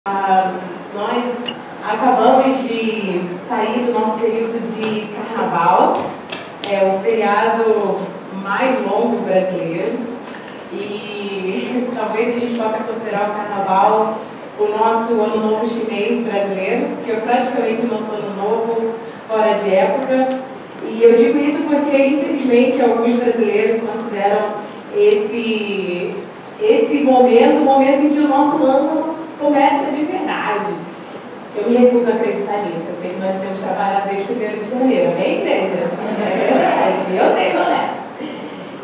Nós acabamos de sair do nosso período de carnaval, o feriado mais longo brasileiro, e talvez a gente possa considerar o carnaval o nosso ano novo chinês brasileiro, porque é praticamente o nosso ano novo fora de época. E eu digo isso porque, infelizmente, alguns brasileiros consideram esse momento o momento em que o nosso ano começa de verdade. Eu me recuso a acreditar nisso. Eu sei que nós temos trabalhado desde 1º de janeiro, amém, igreja? É verdade, eu tenho nessa.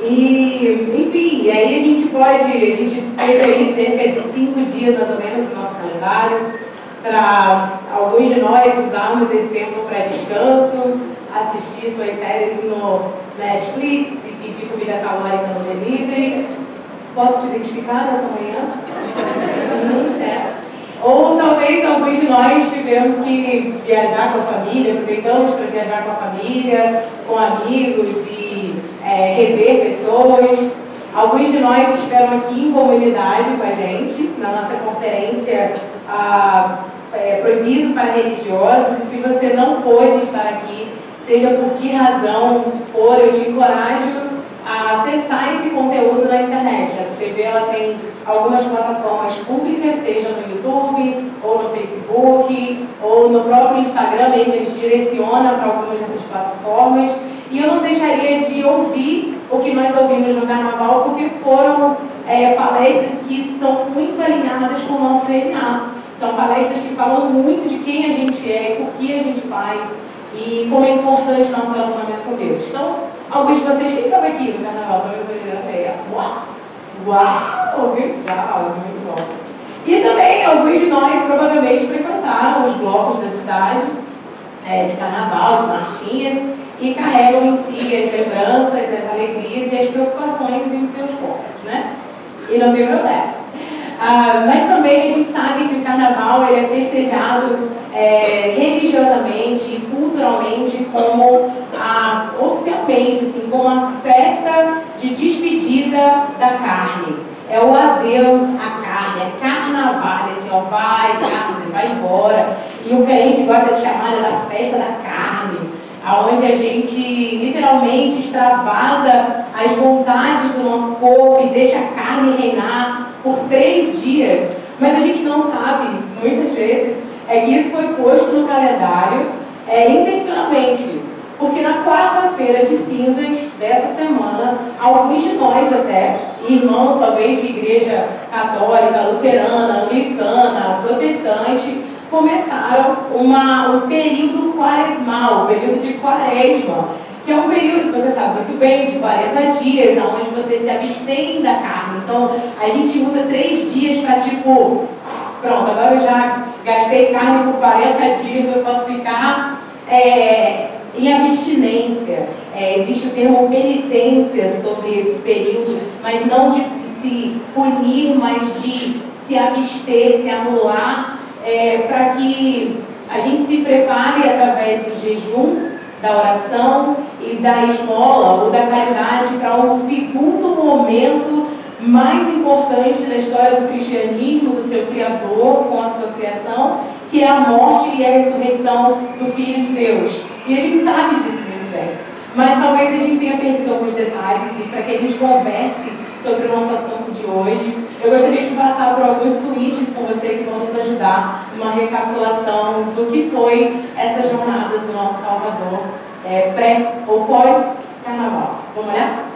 E, enfim, aí a gente teve aí cerca de 5 dias, mais ou menos, no nosso calendário, para alguns de nós usarmos esse tempo para descanso, assistir suas séries no Netflix e pedir comida calórica no delivery. Posso te identificar nessa manhã? Ou talvez alguns de nós tivemos que viajar com a família, aproveitamos para viajar com a família, com amigos e rever pessoas. Alguns de nós esperam aqui em comunidade com a gente, na nossa conferência Proibido para Religiosos. E se você não pôde estar aqui, seja por que razão for, eu te encorajo a acessar esse conteúdo na internet. A CCV ela tem algumas plataformas públicas, seja no YouTube, ou no Facebook, ou no próprio Instagram mesmo, ele te direciona para algumas dessas plataformas. E eu não deixaria de ouvir o que nós ouvimos no Carnaval, porque foram palestras que são muito alinhadas com o nosso DNA. São palestras que falam muito de quem a gente é, por que a gente faz, e como é importante o nosso relacionamento com Deus. Então, alguns de vocês, quem estava aqui no Carnaval? Uau! Uau! Legal, muito bom. E também, alguns de nós provavelmente frequentaram os blocos da cidade, de Carnaval, de marchinhas, e carregam em si as lembranças, as alegrias e as preocupações em seus corpos, né? E não tem problema. Mas também a gente sabe que o Carnaval ele é festejado religiosamente e culturalmente como oficialmente, assim, como uma festa de despedida da carne. É o adeus à carne, é carnaval, assim, ó, vai carne, vai embora. E o crente gosta de chamar da festa da carne, onde a gente literalmente extravasa as vontades do nosso corpo e deixa a carne reinar por 3 dias. Mas a gente não sabe, muitas vezes, que isso foi posto no calendário intencionalmente. Porque na quarta-feira de cinzas dessa semana, alguns de nós até, irmãos talvez de igreja católica, luterana, anglicana, protestante, começaram um período quaresmal, um período de quaresma, que é um período que você sabe muito bem, de 40 dias, onde você se abstém da carne. Então, a gente usa 3 dias para tipo, pronto, agora eu já gastei carne por 40 dias, eu posso ficar em abstinência. Existe o termo penitência sobre esse período, mas não de se punir, mas de se abster, se anular, para que a gente se prepare através do jejum, da oração e da esmola ou da caridade para um segundo momento mais importante da história do cristianismo, do seu Criador com a sua criação, que é a morte e a ressurreição do Filho de Deus. E a gente sabe disso muito bem. Mas talvez a gente tenha perdido alguns detalhes, e para que a gente converse sobre o nosso assunto de hoje, eu gostaria de passar por alguns tweets com você que vão nos ajudar numa recapitulação do que foi essa jornada do nosso Salvador pré ou pós-carnaval. Vamos olhar?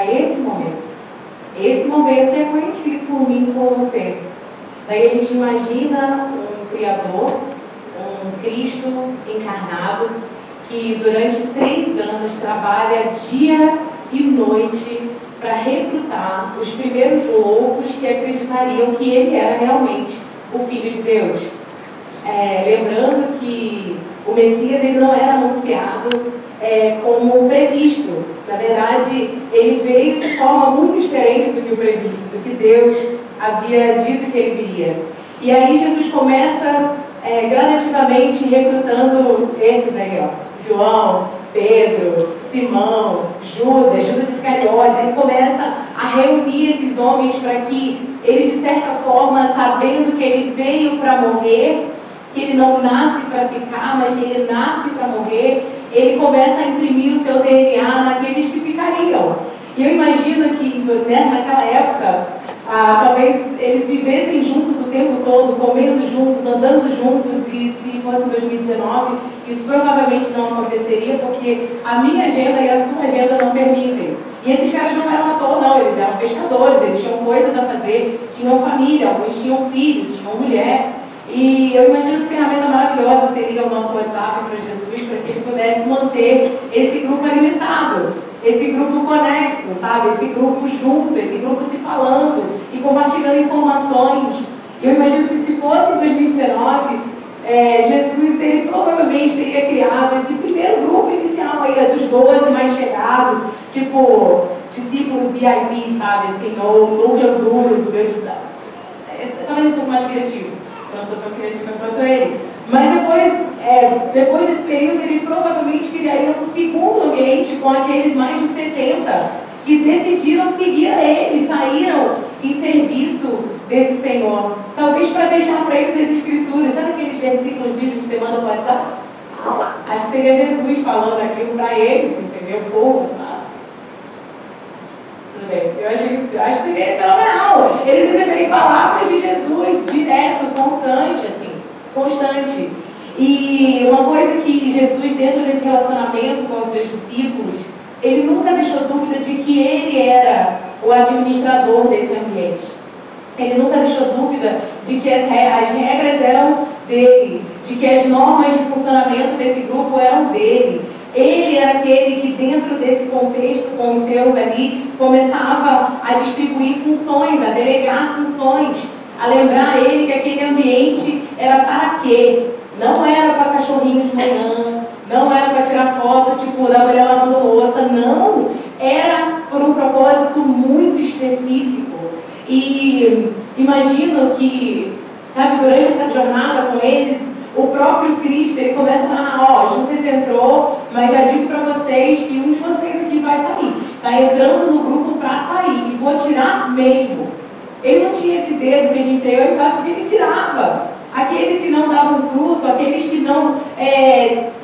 para esse momento. Esse momento que é conhecido por mim e por você. Daí a gente imagina um Criador, um Cristo encarnado, que durante 3 anos trabalha dia e noite para recrutar os primeiros loucos que acreditariam que ele era realmente o Filho de Deus. Lembrando que o Messias ele não era anunciado como previsto. Na verdade, ele veio de forma muito diferente do que o previsto, do que Deus havia dito que ele viria. E aí Jesus começa gradativamente recrutando esses aí, ó, João, Pedro, Simão, Judas Iscariotes. Ele começa a reunir esses homens para que ele, de certa forma, sabendo que ele veio para morrer, que ele não nasce para ficar, mas que ele nasce para morrer, ele começa a imprimir o seu DNA naqueles que ficariam. E eu imagino que, naquela época, talvez eles vivessem juntos o tempo todo, comendo juntos, andando juntos, e se fosse em 2019, isso provavelmente não aconteceria, porque a minha agenda e a sua agenda não permitem. E esses caras não eram à toa, não, eles eram pescadores, eles tinham coisas a fazer, tinham família, alguns tinham filhos, tinham mulher. E eu imagino que ferramenta maravilhosa seria o nosso WhatsApp para Jesus, para que ele pudesse manter esse grupo alimentado, esse grupo conecto, sabe? Esse grupo junto, esse grupo se falando e compartilhando informações. Eu imagino que se fosse em 2019, Jesus ele provavelmente teria criado esse primeiro grupo inicial aí, dos 12 mais chegados, tipo discípulos VIP, sabe? Assim, ou núcleo duro do meu discípulo. Talvez ele fosse mais criativo. Eu não sou tão criativa quanto ele. Mas depois desse período, ele provavelmente criaria um segundo ambiente com aqueles mais de 70 que decidiram seguir a ele, saíram em serviço desse Senhor. Talvez para deixar para eles as escrituras. Sabe aqueles versículos bíblicos que você manda para o WhatsApp? Acho que seria Jesus falando aquilo para eles, entendeu? O povo, sabe? Tudo bem. Eu acho que seria fenomenal. Eles receberem palavras de Jesus, direto, constante. E uma coisa que Jesus, dentro desse relacionamento com os seus discípulos, ele nunca deixou dúvida de que ele era o administrador desse ambiente. Ele nunca deixou dúvida de que as regras eram dele, de que as normas de funcionamento desse grupo eram dele. Ele era aquele que, dentro desse contexto com os seus ali, começava a distribuir funções, a delegar funções, a lembrar a ele que aquele ambiente era para quê? Não era para cachorrinho de manhã, não era para tirar foto, tipo, da mulher lavando louça, não. Era por um propósito muito específico. E imagino que, sabe, durante essa jornada com eles, o próprio Cristo, ele começa a falar, Judas entrou, mas já digo para vocês que um de vocês aqui vai sair. Está entrando no grupo para sair, e vou tirar mesmo. Ele não tinha esse dedo que a gente tem hoje, sabe, porque ele tirava. Aqueles que não davam fruto, aqueles que não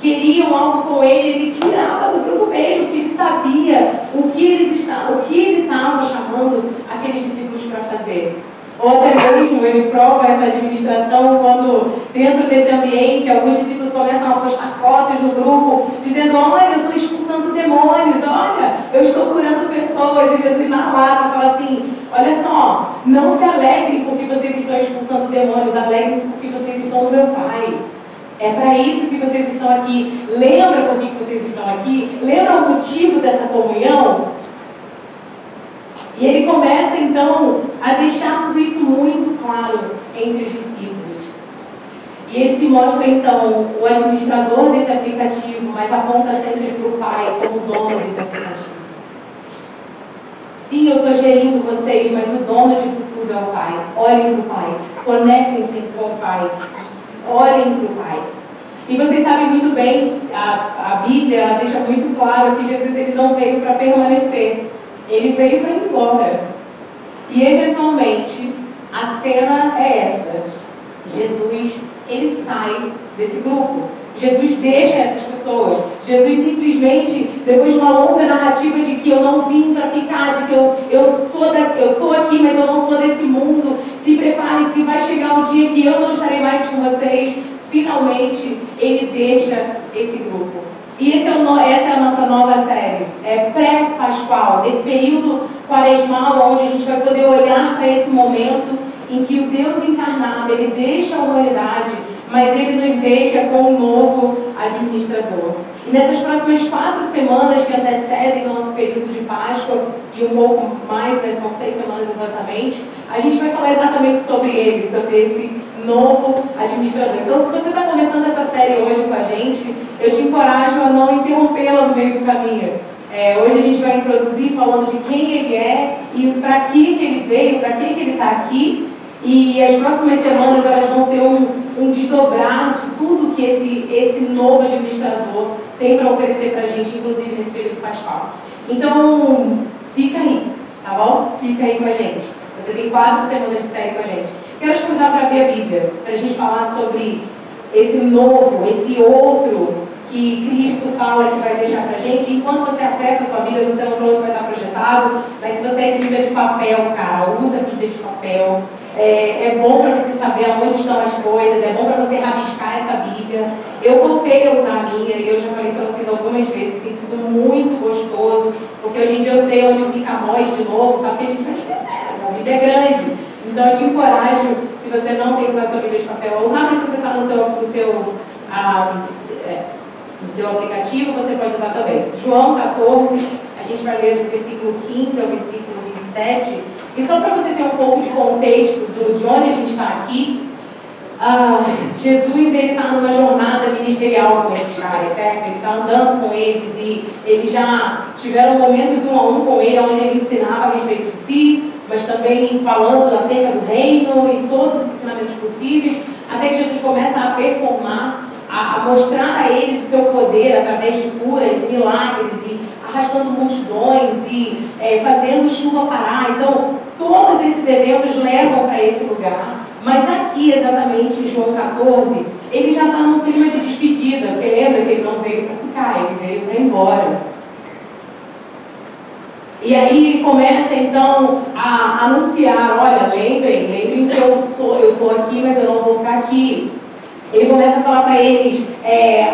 queriam algo com ele tirava do grupo mesmo, porque ele sabia o que ele estava chamando aqueles discípulos para fazer. Ou até mesmo ele prova essa administração quando, dentro desse ambiente, alguns discípulos começam a postar fotos no grupo, dizendo, olha, eu estou expulsando demônios, olha, eu estou curando pessoas. E Jesus na lata fala assim, olha só, não se alegrem porque vocês estão expulsando demônios, alegrem-se porque vocês estão no meu Pai. É para isso que vocês estão aqui. Lembra por que vocês estão aqui? Lembra o motivo dessa comunhão? E ele começa, então, a deixar tudo isso muito claro entre os discípulos. E ele se mostra, então, o administrador desse aplicativo, mas aponta sempre para o Pai como dono desse aplicativo. Sim, eu estou gerindo vocês, mas o dono disso tudo é o Pai. Olhem para o Pai. Conectem-se com o Pai. Olhem para o Pai. E vocês sabem muito bem, a Bíblia ela deixa muito claro que Jesus ele não veio para permanecer. Ele veio para ir embora. E, eventualmente, a cena é essa. Jesus, ele sai desse grupo. Jesus deixa essas pessoas. Jesus simplesmente, depois de uma longa narrativa de que eu não vim para ficar, de que eu estou aqui, mas eu não sou desse mundo, se preparem, porque vai chegar um dia que eu não estarei mais com vocês. Finalmente, ele deixa esse grupo. E essa é a nossa nova série, pré-pascual, nesse período quaresmal, onde a gente vai poder olhar para esse momento em que o Deus encarnado, Ele deixa a humanidade, mas Ele nos deixa com um novo administrador. E nessas próximas 4 semanas que antecedem o nosso período de Páscoa, e um pouco mais, né, são 6 semanas exatamente, a gente vai falar exatamente sobre ele, sobre esse novo administrador. Então, se você está começando essa série hoje com a gente, eu te encorajo a não interrompê-la no meio do caminho. Hoje a gente vai introduzir falando de quem ele é e para que ele veio, para que ele está aqui. E as próximas semanas elas vão ser um desdobrar de tudo que esse novo administrador tem para oferecer para a gente, inclusive nesse período pascal. Então, fica aí, tá bom? Fica aí com a gente. Você tem 4 semanas de série com a gente. Quero te convidar para abrir a Bíblia, para a gente falar sobre esse novo, esse outro que Cristo fala que vai deixar para a gente. Enquanto você acessa a sua Bíblia, se você não trouxe, vai estar projetado. Mas se você é de Bíblia de papel, cara, usa a Bíblia de papel. É bom para você saber aonde estão as coisas, é bom para você rabiscar essa Bíblia. Eu voltei a usar a minha e eu já falei isso para vocês algumas vezes, tem sido muito gostoso, porque hoje em dia eu sei onde fica a voz de novo, sabe que a gente vai esquecer, a Bíblia é grande. Então eu te encorajo, se você não tem usado sua Bíblia de papel, a usar, mas se você está no seu aplicativo, você pode usar também. João 14, a gente vai ler do versículo 15 ao versículo 27. E só para você ter um pouco de contexto de onde a gente está aqui, Jesus está numa jornada ministerial com esses caras, certo? Ele está andando com eles e eles já tiveram momentos 1 a 1 com ele, onde ele ensinava a respeito de si, mas também falando acerca do reino e todos os ensinamentos possíveis, até que Jesus começa a performar, a mostrar a eles o seu poder através de curas, milagres e arrastando multidões e fazendo chuva parar. Então, todos esses eventos levam para esse lugar. Mas aqui, exatamente em João 14, ele já está no clima de despedida, porque lembra que ele não veio para ficar, ele veio para ir embora. E aí ele começa então a anunciar, olha, lembrem que eu estou aqui, mas eu não vou ficar aqui. Ele começa a falar para eles,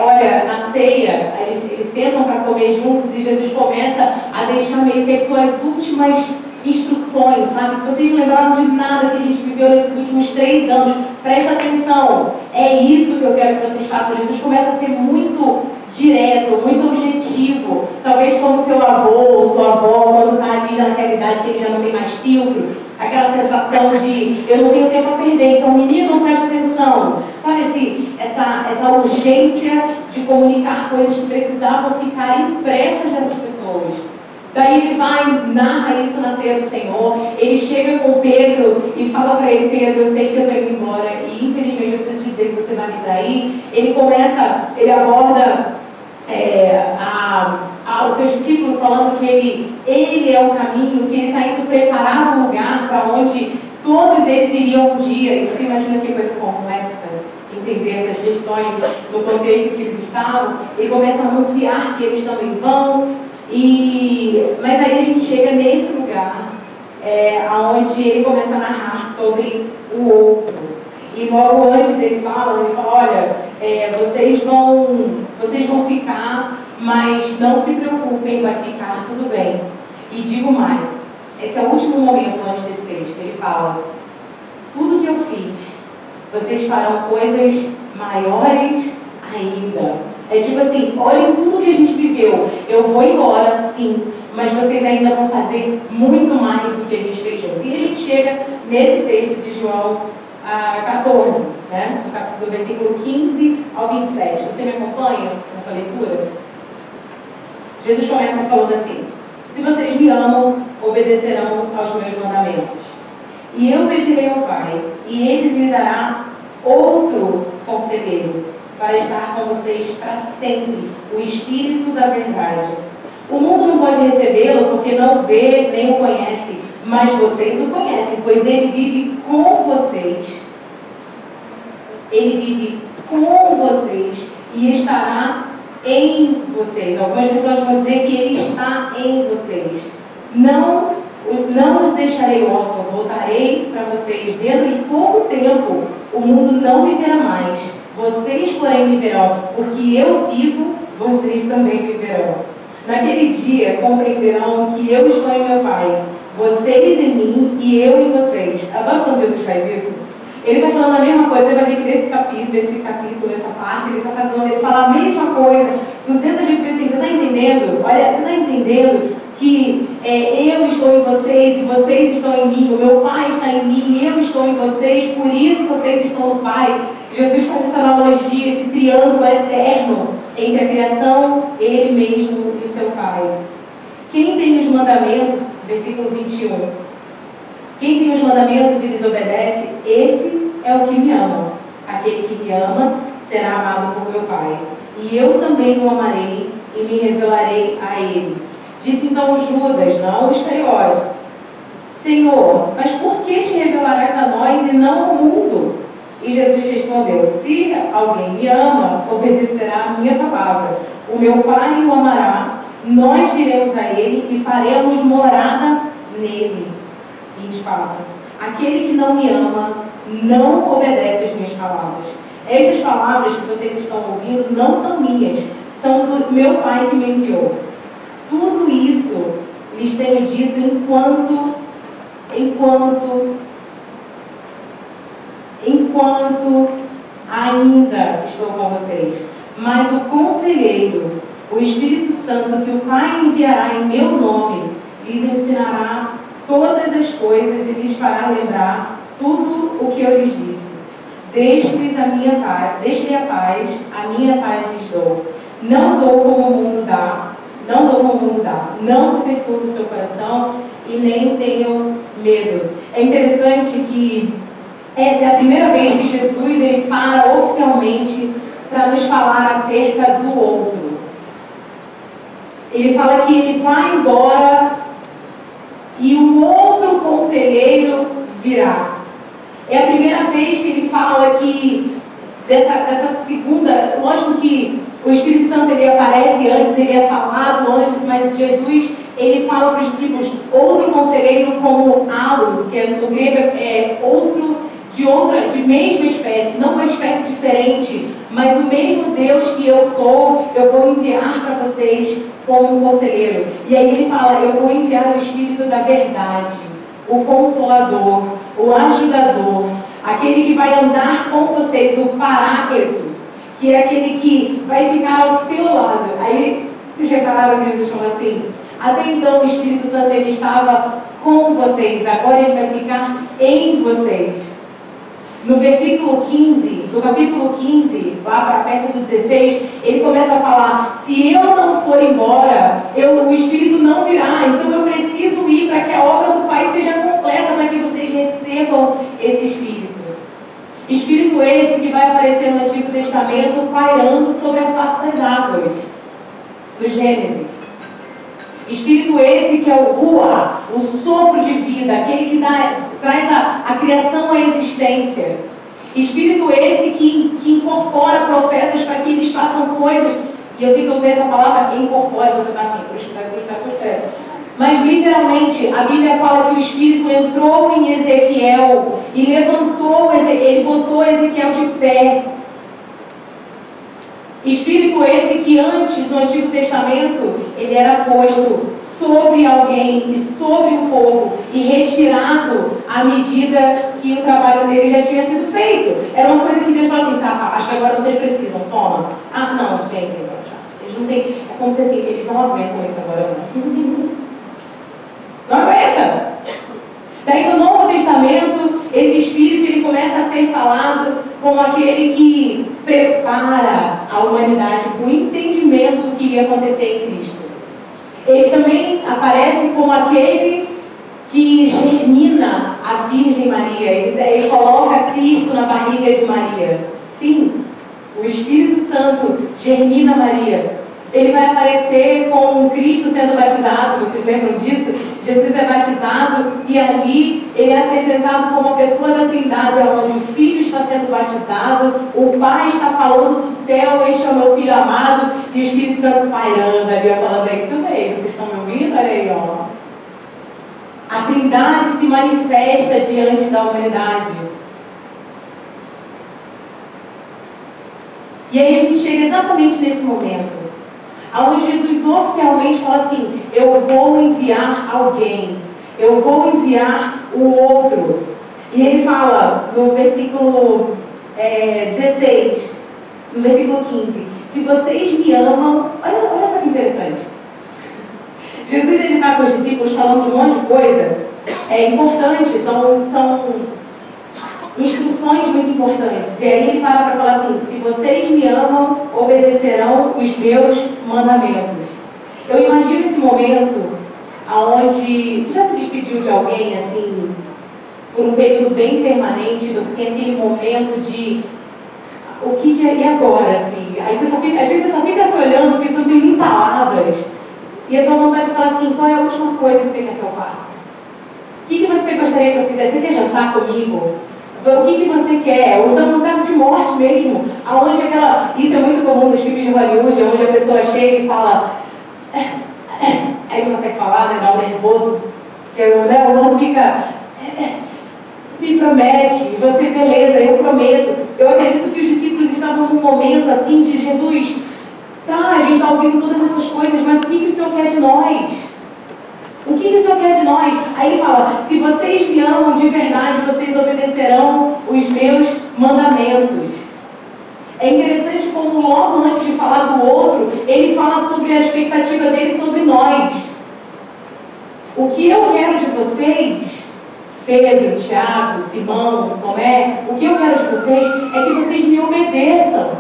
olha, na ceia, eles sentam para comer juntos e Jesus começa a deixar meio que as suas últimas instruções, sabe? Se vocês não lembraram de nada que a gente viveu nesses últimos 3 anos, presta atenção, é isso que eu quero que vocês façam. Jesus começa a ser muito direto, muito objetivo, talvez como seu avô ou sua avó, quando está ali já naquela idade que ele já não tem mais filtro, aquela sensação de eu não tenho tempo a perder, então menino, não presta atenção, sabe essa urgência de comunicar coisas que precisavam ficar impressas nessas pessoas. Daí ele vai, narra isso na ceia do Senhor, ele chega com Pedro e fala para ele, Pedro, eu sei que eu estou indo embora e infelizmente eu preciso te dizer que você vai me trair. Ele aborda os seus discípulos falando que ele é o caminho, que ele está indo preparar um lugar para onde todos eles iriam um dia. E você imagina que coisa complexa entender essas questões no contexto que eles estavam. Ele começa a anunciar que eles também vão. Mas aí a gente chega nesse lugar onde ele começa a narrar sobre o outro. E logo antes dele fala, olha, vocês vão ficar, mas não se preocupem, vai ficar tudo bem. E digo mais, esse é o último momento antes desse texto, ele fala, tudo que eu fiz, vocês farão coisas maiores ainda. É tipo assim, olhem tudo que a gente viveu. Eu vou embora, sim, mas vocês ainda vão fazer muito mais do que a gente fez juntos. E a gente chega nesse texto de João 14, né? Do versículo 15 ao 27. Você me acompanha nessa leitura? Jesus começa falando assim, se vocês me amam, obedecerão aos meus mandamentos. E eu pedirei ao Pai, e Ele lhe dará outro conselheiro, para estar com vocês para sempre, o Espírito da verdade. O mundo não pode recebê-lo porque não vê nem o conhece, mas vocês o conhecem, pois ele vive com vocês. Ele vive com vocês e estará em vocês. Algumas pessoas vão dizer que ele está em vocês. Não os deixarei órfãos, voltarei para vocês. Dentro de pouco tempo, o mundo não me verá mais. Vocês, porém, me verão, porque eu vivo, vocês também viverão. Naquele dia compreenderão que eu estou em meu Pai, vocês em mim e eu em vocês. Adoro quando Jesus faz isso. Ele está falando a mesma coisa. Você vai ver que nesse capítulo, nessa parte, ele fala a mesma coisa 200 vezes. Assim, você está entendendo? Olha, você está entendendo que eu estou em vocês e vocês estão em mim, o meu Pai está em mim e eu estou em vocês, por isso vocês estão no Pai. Jesus faz essa analogia, esse triângulo eterno entre a criação, Ele mesmo e o seu Pai. Quem tem os mandamentos, versículo 21, quem tem os mandamentos e lhes obedece, esse é o que me ama. Aquele que me ama será amado por meu Pai. E eu também o amarei e me revelarei a ele. Disse então Judas, não os Iscariotes: Senhor, mas por que te revelarás a nós e não ao mundo? E Jesus respondeu: se alguém me ama, obedecerá a minha palavra. O meu Pai o amará, nós viremos a ele e faremos morada nele. 24. Aquele que não me ama, não obedece às minhas palavras. Estas palavras que vocês estão ouvindo não são minhas, são do meu Pai que me enviou. Tudo isso lhes tenho dito enquanto ainda estou com vocês. Mas o Conselheiro, o Espírito Santo, que o Pai enviará em meu nome, lhes ensinará todas as coisas e lhes fará lembrar tudo o que eu lhes disse. Deixe-lhes a minha paz, a minha paz lhes dou. Não dou como o mundo dá. Não se perturbe o seu coração e nem tenham medo. É interessante que essa é a primeira vez que Jesus ele para oficialmente para nos falar acerca do outro. Ele fala que ele vai embora e um outro conselheiro virá. É a primeira vez que ele fala que dessa segunda, lógico que o Espírito Santo ele aparece antes, ele é falado antes, mas Jesus ele fala para os discípulos outro conselheiro como allos, que no grego é outro de mesma espécie, não uma espécie diferente, mas o mesmo Deus que eu sou, eu vou enviar para vocês como um conselheiro. E aí ele fala: eu vou enviar o Espírito da verdade, o Consolador, o Ajudador, aquele que vai andar com vocês, o Paráclitos, que é aquele que vai ficar ao seu lado. Aí, vocês repararam que Jesus falou assim: até então o Espírito Santo ele estava com vocês, agora ele vai ficar em vocês. No versículo 15, do capítulo 15, lá para perto do 16, ele começa a falar: se eu não for embora, o Espírito não virá, então eu preciso ir para que a obra do Pai seja completa, para que vocês recebam esse Espírito. Espírito esse que vai aparecer no Antigo Testamento pairando sobre a face das águas, do Gênesis. Espírito esse que é o Ruá, o sopro de vida, aquele que traz a criação à existência. Espírito esse que incorpora profetas para que eles façam coisas. E eu sei que eu usei essa palavra incorpora, você está assim, mas literalmente a Bíblia fala que o Espírito entrou em Ezequiel e levantou, ele botou Ezequiel de pé. Espírito esse que antes, no Antigo Testamento, ele era posto sobre alguém e sobre o povo e retirado à medida que o trabalho dele já tinha sido feito. Era uma coisa que Deus falou assim: tá, acho que agora vocês precisam, toma. Ah, não, vem, eles não têm, é como se assim, eles não aguentam isso agora não. Não aguenta. Daí no Novo Testamento, esse Espírito ele começa a ser falado como aquele que prepara a humanidade para o entendimento do que iria acontecer em Cristo. Ele também aparece como aquele que germina a Virgem Maria. Ele coloca Cristo na barriga de Maria. Sim, o Espírito Santo germina Maria. Ele vai aparecer com Cristo sendo batizado, vocês lembram disso? Jesus é batizado e ali ele é apresentado como a pessoa da Trindade, onde o Filho está sendo batizado, o Pai está falando do céu: este é o meu Filho amado, e o Espírito Santo pairando ali, falando: é isso mesmo, vocês estão me ouvindo? Olha aí, ó. A Trindade se manifesta diante da humanidade. E aí a gente chega exatamente nesse momento. onde Jesus oficialmente fala assim: eu vou enviar alguém, eu vou enviar o outro. E ele fala no versículo 16, no versículo 15: se vocês me amam, olha só que interessante. Jesus está com os discípulos falando de um monte de coisa importante, são instruções muito importantes. E aí ele para falar assim: se vocês me amam, obedecerão os meus mandamentos. Eu imagino esse momento onde você já se despediu de alguém assim, por um período bem permanente, você tem aquele momento de o que é, e agora, assim? Aí você só fica, às vezes você só fica se olhando porque você não tem nem palavras. E a sua vontade de falar assim: qual é a última coisa que você quer que eu faça? O que você gostaria que eu fizesse? Você quer jantar comigo? O que você quer? Ou então no caso de morte mesmo, aonde isso é muito comum nos filmes de Hollywood, onde a pessoa chega e fala, aí não consegue falar, né? Dá um nervoso, que o morto fica, me promete, você, beleza, eu prometo. Eu acredito que os discípulos estavam num momento assim de Jesus, tá, a gente está ouvindo todas essas coisas, mas o que o Senhor quer de nós? O que o Senhor quer de nós? Aí ele fala: se vocês me amam de verdade, vocês obedecerão os meus mandamentos. É interessante como logo antes de falar do outro, ele fala sobre a expectativa dele sobre nós. O que eu quero de vocês, Pedro, Tiago, Simão, Tomé, o que eu quero de vocês é que vocês me obedeçam.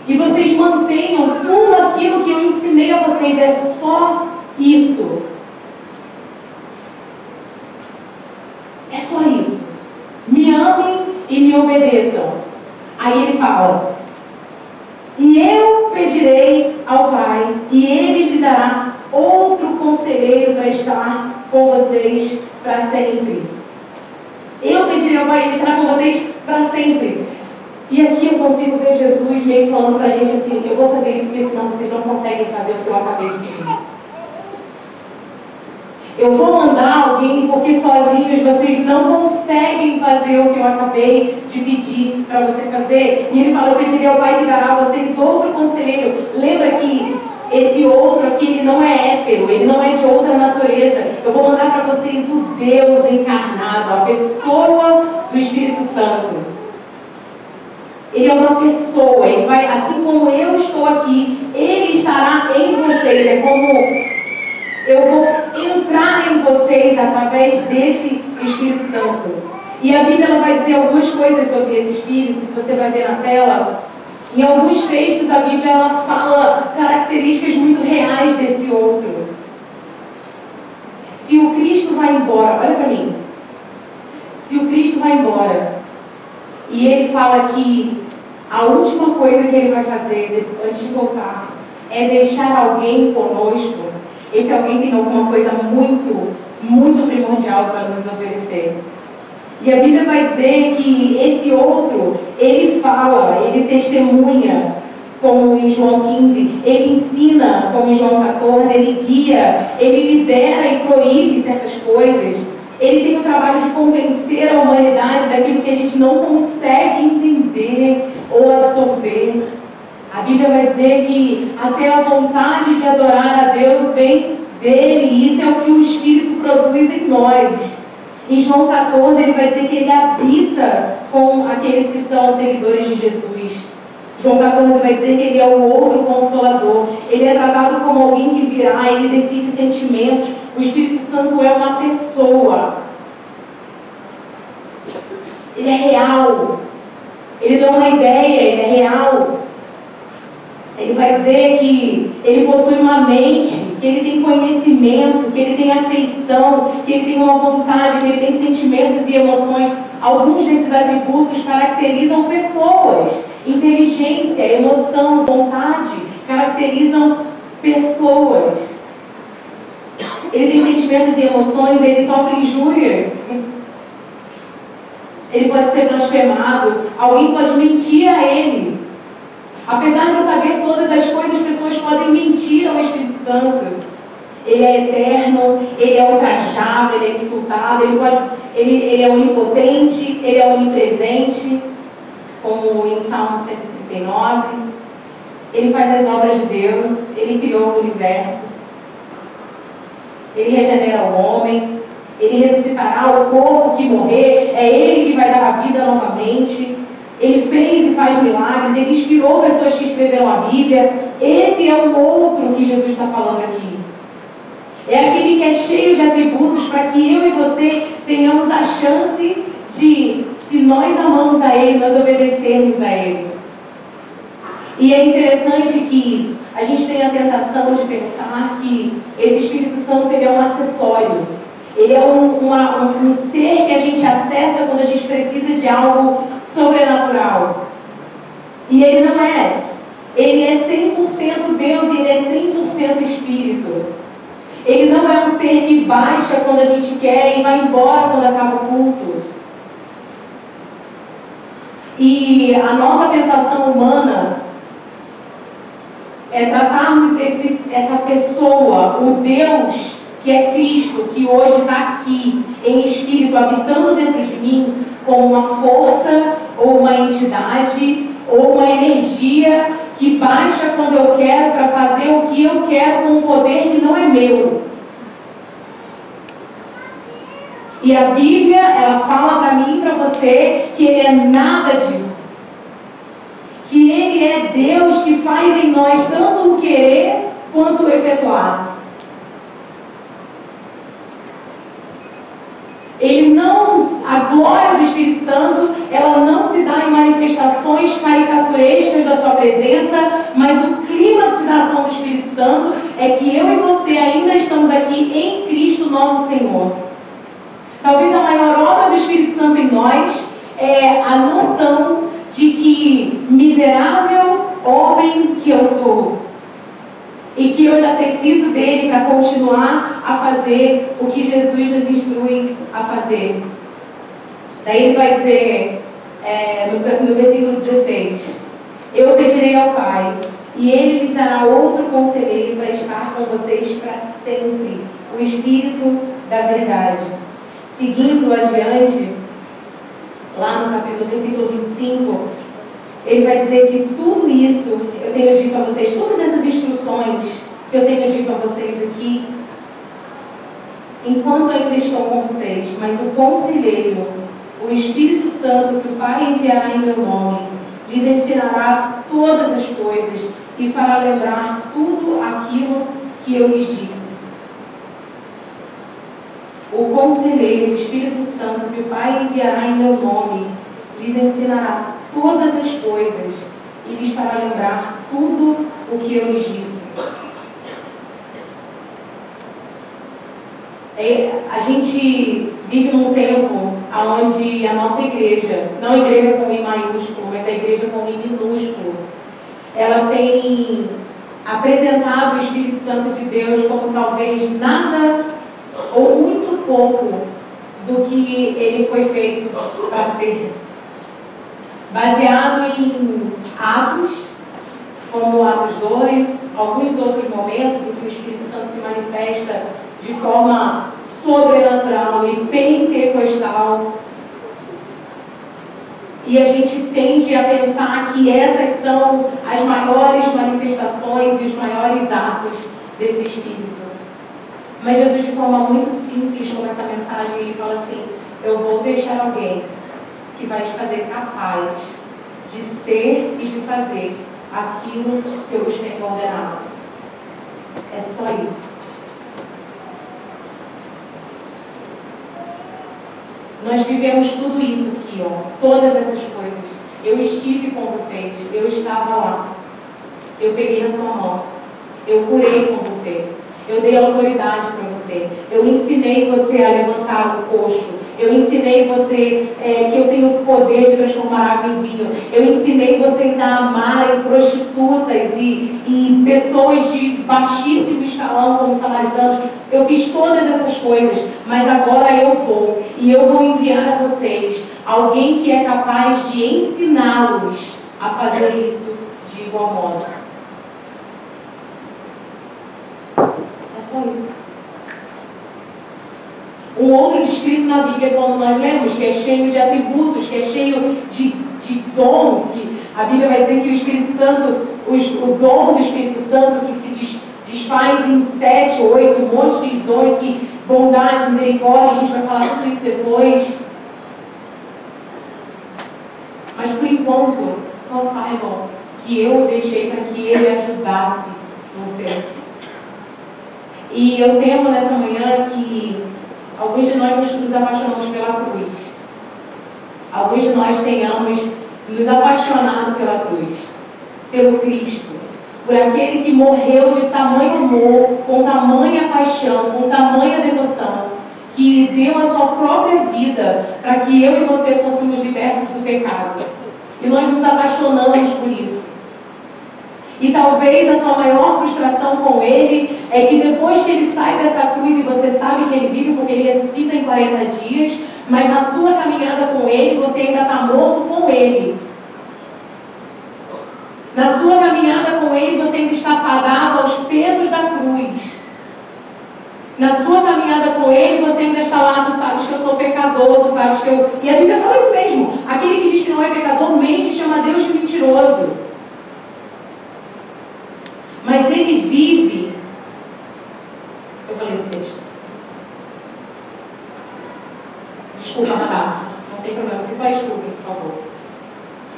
E vocês mantenham tudo aquilo que eu ensinei a vocês. É só isso. É só isso. Me amem e me obedeçam. Aí ele fala: e eu pedirei ao Pai, e Ele lhe dará outro conselheiro para estar com vocês para sempre. Eu pedirei ao Pai, e Ele estará com vocês para sempre. E aqui eu consigo ver Jesus meio falando para a gente assim: eu vou fazer isso porque senão vocês não conseguem fazer o que eu acabei de pedir. Eu vou mandar alguém porque sozinhos vocês não conseguem fazer o que eu acabei de pedir para você fazer. E ele fala: eu pedirei ao Pai que dará a vocês outro conselheiro. Lembra que esse outro aqui, ele não é hétero, ele não é de outra natureza. Eu vou mandar para vocês o Deus encarnado, a pessoa do Espírito Santo. Ele é uma pessoa, ele vai, assim como eu estou aqui, ele estará em vocês. É como eu vou entrar em vocês através desse Espírito Santo. E a Bíblia ela vai dizer algumas coisas sobre esse Espírito, que você vai ver na tela. Em alguns textos a Bíblia ela fala características muito reais desse outro. Se o Cristo vai embora, olha para mim. Se o Cristo vai embora e ele fala que a última coisa que ele vai fazer antes de voltar é deixar alguém conosco, esse alguém tem alguma coisa muito, muito primordial para nos oferecer. E a Bíblia vai dizer que esse outro, ele fala, ele testemunha, como em João 15, ele ensina, como em João 14, ele guia, ele lidera e proíbe certas coisas. Ele tem o trabalho de convencer a humanidade daquilo que a gente não consegue entender ou absorver. A Bíblia vai dizer que até a vontade de adorar a Deus vem dele, e isso é o que o Espírito produz em nós. Em João 14, ele vai dizer que ele habita com aqueles que são seguidores de Jesus. João 14 vai dizer que ele é o outro consolador. Ele é tratado como alguém que virá, ele decide sentimentos. O Espírito Santo é uma pessoa. Ele é real. Ele não é uma ideia, ele é real. Ele vai dizer que ele possui uma mente, que ele tem conhecimento, que ele tem afeição, que ele tem uma vontade, que ele tem sentimentos e emoções. Alguns desses atributos caracterizam pessoas. Inteligência, emoção, vontade caracterizam pessoas. Ele tem sentimentos e emoções, ele sofre injúrias. Ele pode ser blasfemado, alguém pode mentir a ele. Apesar de saber todas as coisas, as pessoas podem mentir ao Espírito Santo. Ele é eterno, ele é ultrajado, ele é insultado, ele é onipotente, ele é onipresente, como em Salmo 139. Ele faz as obras de Deus, Ele criou o universo, Ele regenera o homem, Ele ressuscitará o corpo que morrer, é Ele que vai dar a vida novamente. Ele fez e faz milagres, Ele inspirou pessoas que escreveram a Bíblia. Esse é o outro que Jesus está falando aqui. É aquele que é cheio de atributos para que eu e você tenhamos a chance de, se nós amamos a Ele, nós obedecermos a Ele. E é interessante que a gente tem a tentação de pensar que esse Espírito Santo ele é um acessório. Ele é um ser que a gente acessa quando a gente precisa de algo sobrenatural. E Ele não é. Ele é 100% Deus e Ele é 100% Espírito. Ele não é um ser que baixa quando a gente quer e vai embora quando acaba o culto. E a nossa tentação humana é tratarmos essa pessoa, o Deus que é Cristo, que hoje está aqui em espírito, habitando dentro de mim, como uma força, ou uma entidade, ou uma energia que baixa quando eu quero para fazer o que eu quero com um poder que não é meu. E a Bíblia, ela fala para mim e para você que Ele é nada disso. Que Ele é Deus que faz em nós tanto o querer quanto o efetuar. Ele não, a glória do Espírito Santo, ela não se dá em manifestações caricaturescas da sua presença, mas o clímax da ação do Espírito Santo é que eu e você ainda estamos aqui em Cristo nosso Senhor. Talvez a maior obra do Espírito Santo em nós é a noção de que miserável homem que eu sou e que eu ainda preciso dele para continuar a fazer o que Jesus nos instrui a fazer. Daí ele vai dizer no versículo 16: eu pedirei ao Pai e Ele lhes dará outro conselheiro para estar com vocês para sempre, o Espírito da verdade. Seguindo adiante, lá no versículo 25, ele vai dizer que tudo isso eu tenho dito a vocês, todas essas instruções que eu tenho dito a vocês aqui, enquanto ainda estou com vocês, mas o conselheiro, o Espírito Santo que o Pai enviará em meu nome, lhes ensinará todas as coisas e fará lembrar tudo aquilo que eu lhes disse. O conselheiro, o Espírito Santo que o Pai enviará em meu nome, lhes ensinará todas as coisas e lhes fará lembrar tudo o que eu lhes disse. A gente vive num tempo onde a nossa igreja, não a igreja com I maiúsculo, mas a igreja com I minúsculo, ela tem apresentado o Espírito Santo de Deus como talvez nada ou muito pouco do que ele foi feito para ser. Baseado em Atos, como Atos 2, alguns outros momentos em que o Espírito Santo se manifesta de forma sobrenatural e pentecostal. E a gente tende a pensar que essas são as maiores manifestações e os maiores atos desse Espírito. Mas Jesus, de forma muito simples, com essa mensagem, ele fala assim: eu vou deixar alguém que vai te fazer capaz de ser e de fazer aquilo que eu vos tenho ordenado. É só isso. Nós vivemos tudo isso aqui, ó, todas essas coisas. Eu estive com vocês, eu estava lá. Eu peguei na sua mão, eu curei com você, eu dei autoridade para você, eu ensinei você a levantar o coxo, eu ensinei você que eu tenho o poder de transformar água em vinho, eu ensinei vocês a amarem prostitutas e pessoas de baixíssimo escalão como samaritanos. Eu fiz todas essas coisas, mas agora eu vou enviar a vocês alguém que é capaz de ensiná-los a fazer isso de igual modo. É só isso. Um outro descrito na Bíblia, quando nós lemos, que é cheio de atributos, que é cheio de dons, que a Bíblia vai dizer que o Espírito Santo o dom do Espírito Santo que se desfaz em 7, 8, um monte de dons, que bondade, misericórdia, a gente vai falar tudo isso depois. Mas por enquanto, só saibam que eu deixei para que Ele ajudasse você. E eu temo nessa manhã que alguns de nós nos apaixonamos pela cruz. Alguns de nós tenhamos nos apaixonado pela cruz, pelo Cristo, por aquele que morreu de tamanho amor, com tamanha paixão, com tamanha devoção, que deu a sua própria vida para que eu e você fôssemos libertos do pecado. E nós nos apaixonamos por isso. E talvez a sua maior frustração com Ele é que depois que Ele sai dessa cruz, e você sabe que Ele vive porque Ele ressuscita em 40 dias, mas na sua caminhada com Ele, você ainda está morto com Ele. Na sua caminhada com Ele, você ainda está fadado aos pesos da cruz. Na sua caminhada com Ele, você ainda está lá, tu sabes que eu sou pecador, tu sabes que eu... E a Bíblia fala isso mesmo. Aquele que diz que não é pecador, mente e chama Deus de mentiroso. Mas Ele vive... Eu falei esse texto. Desculpa, Radassa. Não tem problema, vocês só escutem, por favor.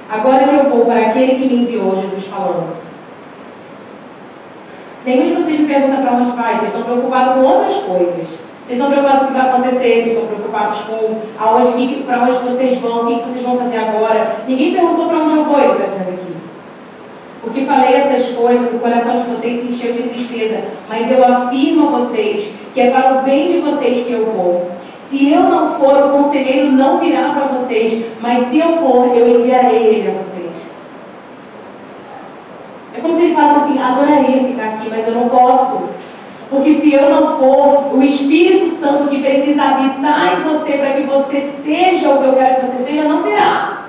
Agora que eu vou para aquele que me enviou, Jesus falando. Nenhum de vocês me pergunta para onde vai, vocês estão preocupados com outras coisas. Vocês estão preocupados com o que vai acontecer, vocês estão preocupados com para onde vocês vão, o que vocês vão fazer agora. Ninguém perguntou para onde eu vou, ele está dizendo aqui. Porque falei essas coisas, o coração de vocês se encheu de tristeza. Mas eu afirmo a vocês que é para o bem de vocês que eu vou. Se eu não for, o conselheiro não virá para vocês. Mas se eu for, eu enviarei ele a vocês. É como se ele falasse assim, adoraria ficar aqui, mas eu não posso. Porque se eu não for, o Espírito Santo que precisa habitar em você para que você seja o que eu quero que você seja, não virá.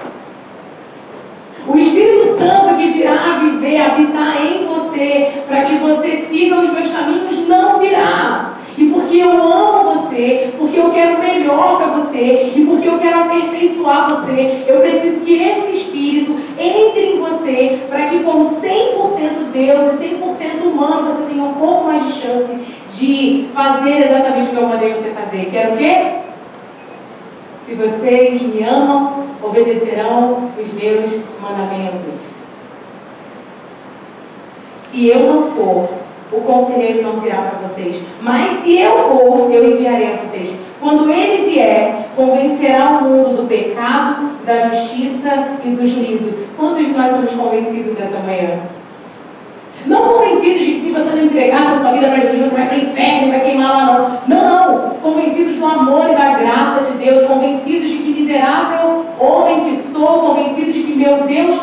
O Espírito Santo que virá viver, habitar em você, para que você siga os meus caminhos, não virá. E porque eu amo você, porque eu quero o melhor para você, e porque eu quero aperfeiçoar você, eu preciso que esse Espírito entre em você, para que com 100% Deus e 100% humano, você tenha um pouco mais de chance de fazer exatamente o que eu mandei você fazer. Que era o quê? Se vocês me amam, obedecerão os meus mandamentos. Se eu não for, o conselheiro não virá para vocês. Mas se eu for, eu enviarei a vocês. Quando ele vier, convencerá o mundo do pecado, da justiça e do juízo. Quantos de nós somos convencidos dessa manhã? Não convencidos de que se você não entregasse a sua vida para Jesus, você vai para o inferno, vai queimar lá, não. Não. Convencidos do amor e da graça de Deus. Convencidos de que miserável homem que sou. Convencidos de que, meu Deus,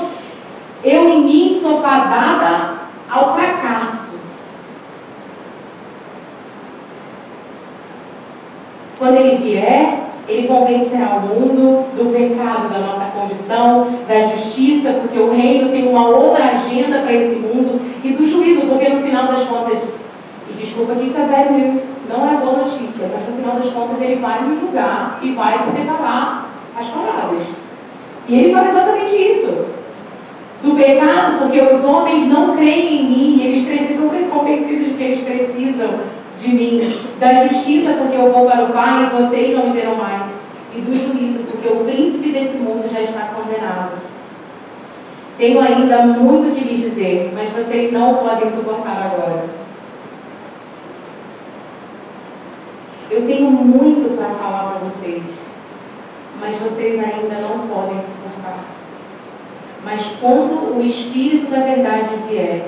eu em mim sou fadada ao fracasso. Quando ele vier, ele convencerá o mundo do pecado, da nossa condição, da justiça, porque o reino tem uma outra agenda para esse mundo, e do juízo, porque no final das contas, e desculpa que isso é bad news, não é boa notícia, mas no final das contas ele vai nos julgar e vai separar as paradas. E ele fala exatamente isso. Do pecado, porque os homens não creem em mim, eles precisam ser convencidos de que eles precisam de mim. Da justiça, porque eu vou para o Pai e vocês não me verão mais. E do juízo, porque o príncipe desse mundo já está condenado. Tenho ainda muito que lhes dizer, mas vocês não podem suportar agora. Eu tenho muito para falar para vocês, mas vocês ainda não podem suportar. Mas quando o Espírito da verdade vier,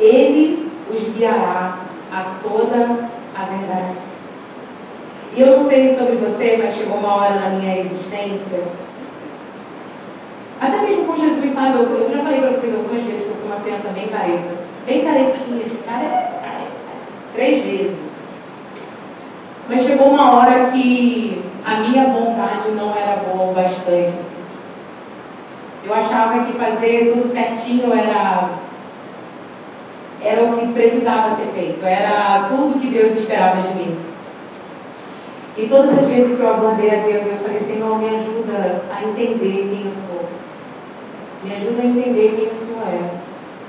ele os guiará a toda a verdade. E eu não sei sobre você, mas chegou uma hora na minha existência, até mesmo com Jesus, sabe? Eu já falei para vocês algumas vezes que eu fui uma criança bem careta. Bem caretinha, esse cara é careta. 3 vezes. Mas chegou uma hora que a minha vontade não era boa o bastante, assim. Eu achava que fazer tudo certinho era o que precisava ser feito, era tudo que Deus esperava de mim. E todas as vezes que eu abordei a Deus, eu falei, Senhor, me ajuda a entender quem eu sou. Me ajuda a entender quem o Senhor é.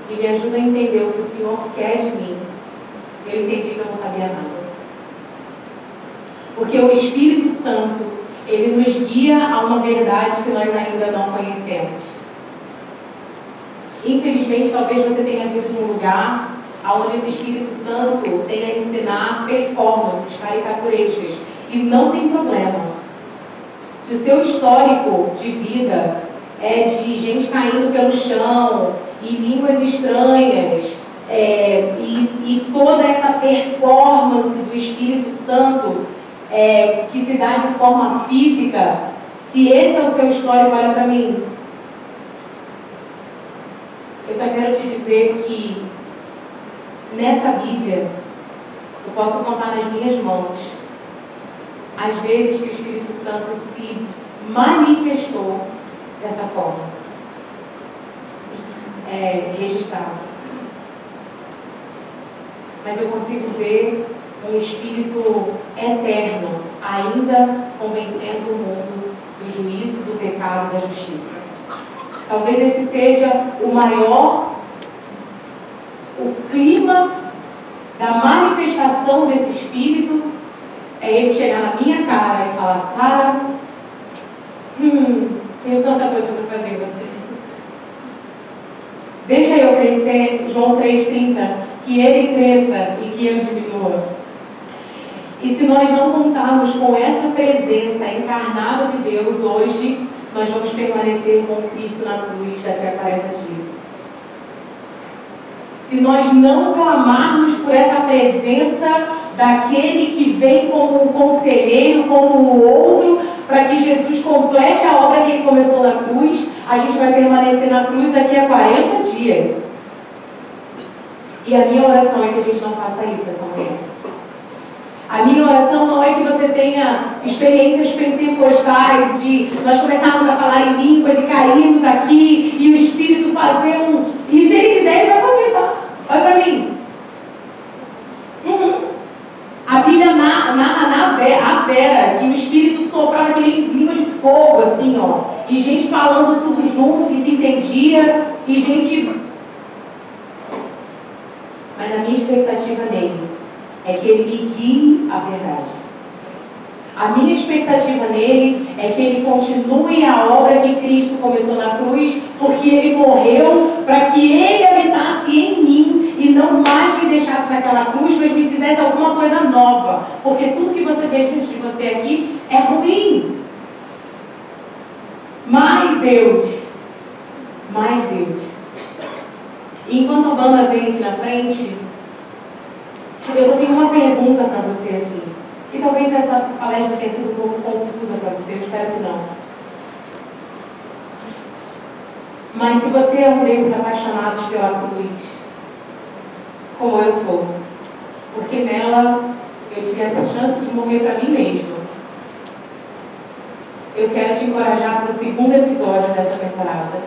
e me ajuda a entender o que o Senhor quer de mim, eu entendi que eu não sabia nada. Porque o Espírito Santo, ele nos guia a uma verdade que nós ainda não conhecemos. Infelizmente, talvez você tenha vindo de um lugar onde esse Espírito Santo tenha a ensinar performances caricaturescas. E não tem problema. Se o seu histórico de vida é de gente caindo pelo chão, e línguas estranhas, e toda essa performance do Espírito Santo que se dá de forma física, se esse é o seu histórico, olha para mim. Eu só quero te dizer que nessa Bíblia eu posso contar nas minhas mãos as vezes que o Espírito Santo se manifestou dessa forma, registrado. Mas eu consigo ver um Espírito eterno ainda convencendo o mundo do juízo, do pecado e da justiça. Talvez esse seja o maior, o clímax da manifestação desse Espírito, é ele chegar na minha cara e falar: Sara, tenho tanta coisa para fazer em você. Deixa eu crescer, João 3,30, que ele cresça e que eu diminua. E se nós não contarmos com essa presença encarnada de Deus hoje, nós vamos permanecer com Cristo na cruz daqui a 40 dias. Se nós não clamarmos por essa presença daquele que vem como um conselheiro, como o outro, para que Jesus complete a obra que ele começou na cruz, a gente vai permanecer na cruz daqui a 40 dias. E a minha oração é que a gente não faça isso essa manhã. A minha oração não é que você tenha experiências pentecostais de nós começarmos a falar em línguas e cairmos aqui e o Espírito fazer um... E se ele quiser, ele vai fazer, tá? Olha pra mim. A Bíblia narra a Vera que o Espírito soprava aquele língua de fogo, assim, ó. E gente falando tudo junto, que se entendia, e gente... Mas a minha expectativa nele é que ele me guie a verdade. A minha expectativa nele é que ele continue a obra que Cristo começou na cruz, porque ele morreu para que ele habitasse em mim e não mais me deixasse naquela cruz, mas me fizesse alguma coisa nova. Porque tudo que você vê diante de você aqui é ruim. Mais Deus. Mais Deus. E enquanto a banda vem aqui na frente, eu só tenho uma pergunta para você, assim. E talvez essa palestra tenha sido um pouco confusa para você, eu espero que não. Mas se você é um desses apaixonados pela cruz, como eu sou, porque nela eu tive essa chance de morrer para mim mesmo, eu quero te encorajar para o segundo episódio dessa temporada.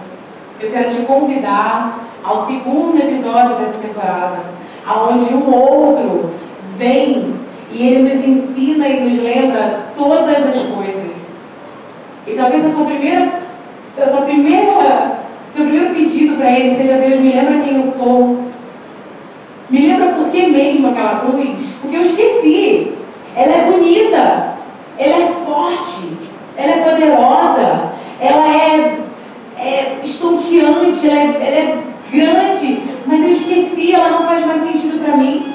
Eu quero te convidar ao segundo episódio dessa temporada, onde o outro vem e ele nos ensina e nos lembra todas as coisas. E talvez seu primeiro pedido para ele seja: Deus, me lembra quem eu sou. Me lembra por que mesmo aquela cruz? Porque eu esqueci. Ela é bonita, ela é forte, ela é poderosa, ela é estonteante, ela é grande, mas eu esqueci, ela não faz mais sentido para mim.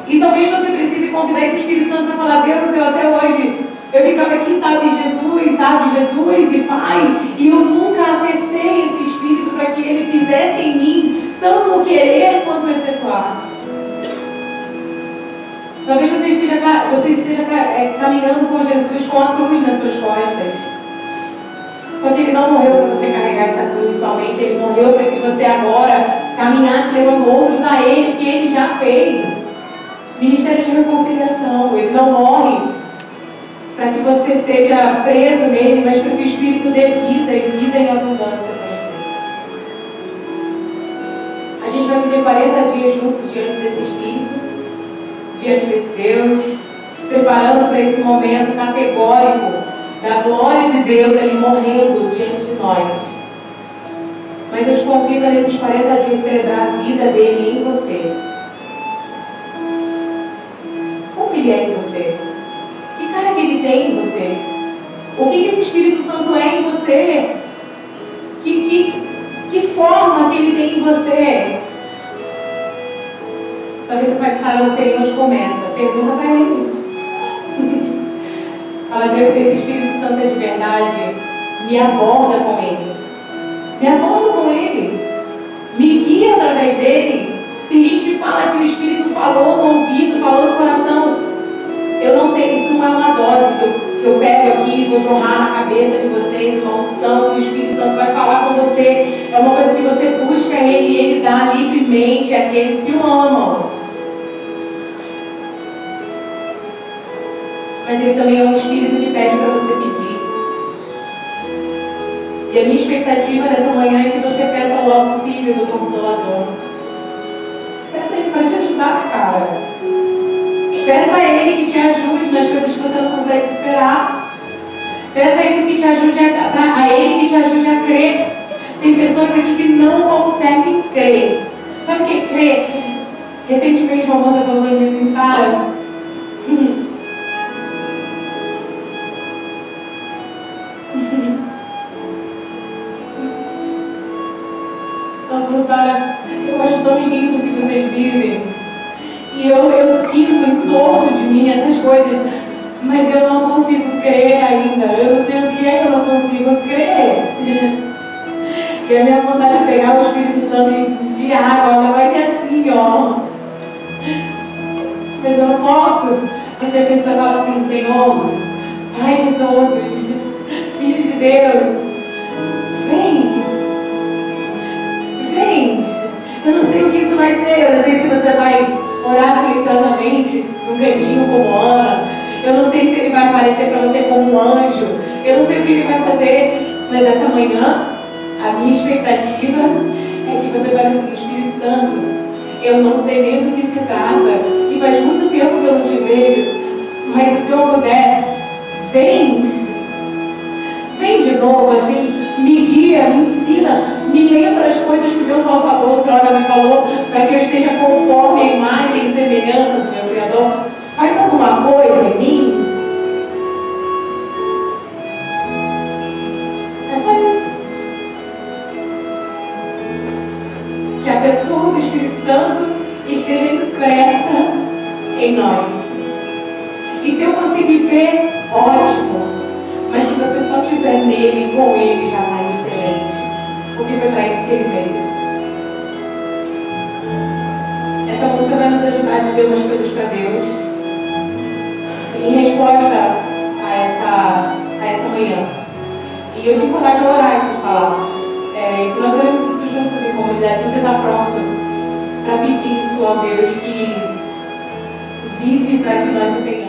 E talvez você precise convidar esse Espírito Santo para falar: Deus, eu até hoje, eu ficava aqui, sabe Jesus e Pai, e eu nunca acessei esse Espírito para que ele fizesse em mim tanto o querer quanto o efetuar. Talvez você esteja caminhando com Jesus com a cruz nas suas costas. Só que ele não morreu para você carregar essa cruz somente, ele morreu para que você agora caminhasse levando outros a ele, que ele já fez. Ministério de reconciliação, ele não morre para que você seja preso nele, mas para que o Espírito dê vida e vida em abundância para você. A gente vai viver 40 dias juntos diante desse Espírito, diante desse Deus, preparando para esse momento categórico da glória de Deus ali morrendo diante de nós. Mas eu te convido a nesses 40 dias celebrar a vida dele em você. Como ele é em você? Que cara que ele tem em você? O que esse Espírito Santo é em você? Que forma que ele tem em você? Talvez você vai pensar, não sei onde começa. Pergunta para ele. Fala, Deus, se esse Espírito Santo é de verdade, me aborda com ele. Me aborda com ele. Me guia através dele. Tem gente que fala que o Espírito falou no ouvido, falou no coração. Eu não tenho, isso não é uma dose que eu pego aqui e vou jorrar na cabeça de vocês, uma unção que o Espírito Santo vai falar com você. É uma coisa que você busca ele e ele dá livremente àqueles que o amam. Mas ele também é um Espírito que pede para você pedir. E a minha expectativa nessa manhã é que você peça o auxílio do Consolador. Peça ele para te ajudar, cara. Peça a ele que te ajude nas coisas que você não consegue superar. Peça a ele que te ajude a crer. Tem pessoas aqui que não conseguem crer. Sabe o que é crer? Recentemente uma moça falou em mim assim, Sara, ela falou, Sara, eu acho tão lindo o que vocês dizem. E eu sinto em torno de mim essas coisas, mas eu não consigo crer ainda. Eu não sei o que é que eu não consigo crer. E a minha vontade é pegar o Espírito Santo e enfiar água, ela vai que é assim, ó. Mas eu não posso. Você precisa falar assim, Senhor, Pai de todos, Filho de Deus, vem. Eu não sei o que isso vai ser, eu não sei se você vai orar silenciosamente num cantinho como Ana, eu não sei se ele vai aparecer para você como um anjo, eu não sei o que ele vai fazer, mas essa manhã, a minha expectativa é que você vai dizer, Espírito Santo, eu não sei nem do que se trata, e faz muito tempo que eu não te vejo, mas se o Senhor puder, vem de novo, assim, me guia, me ensina, me lembra as coisas que o meu Salvador outra hora me falou, para que eu esteja conforme a imagem e semelhança do meu Criador. Faz alguma coisa em mim. É só isso. Que a pessoa do Espírito Santo esteja impressa em nós. E se eu conseguir ver, ótimo. Mas se você só estiver nele, com ele, já está excelente. Porque foi para isso que ele veio. Essa música vai nos ajudar a dizer umas coisas para Deus. Em resposta a essa manhã. E eu te encorajo a orar essas palavras. E nós oramos isso juntos em comunidade. Você está pronto para pedir isso ao Deus que vive para que nós entendamos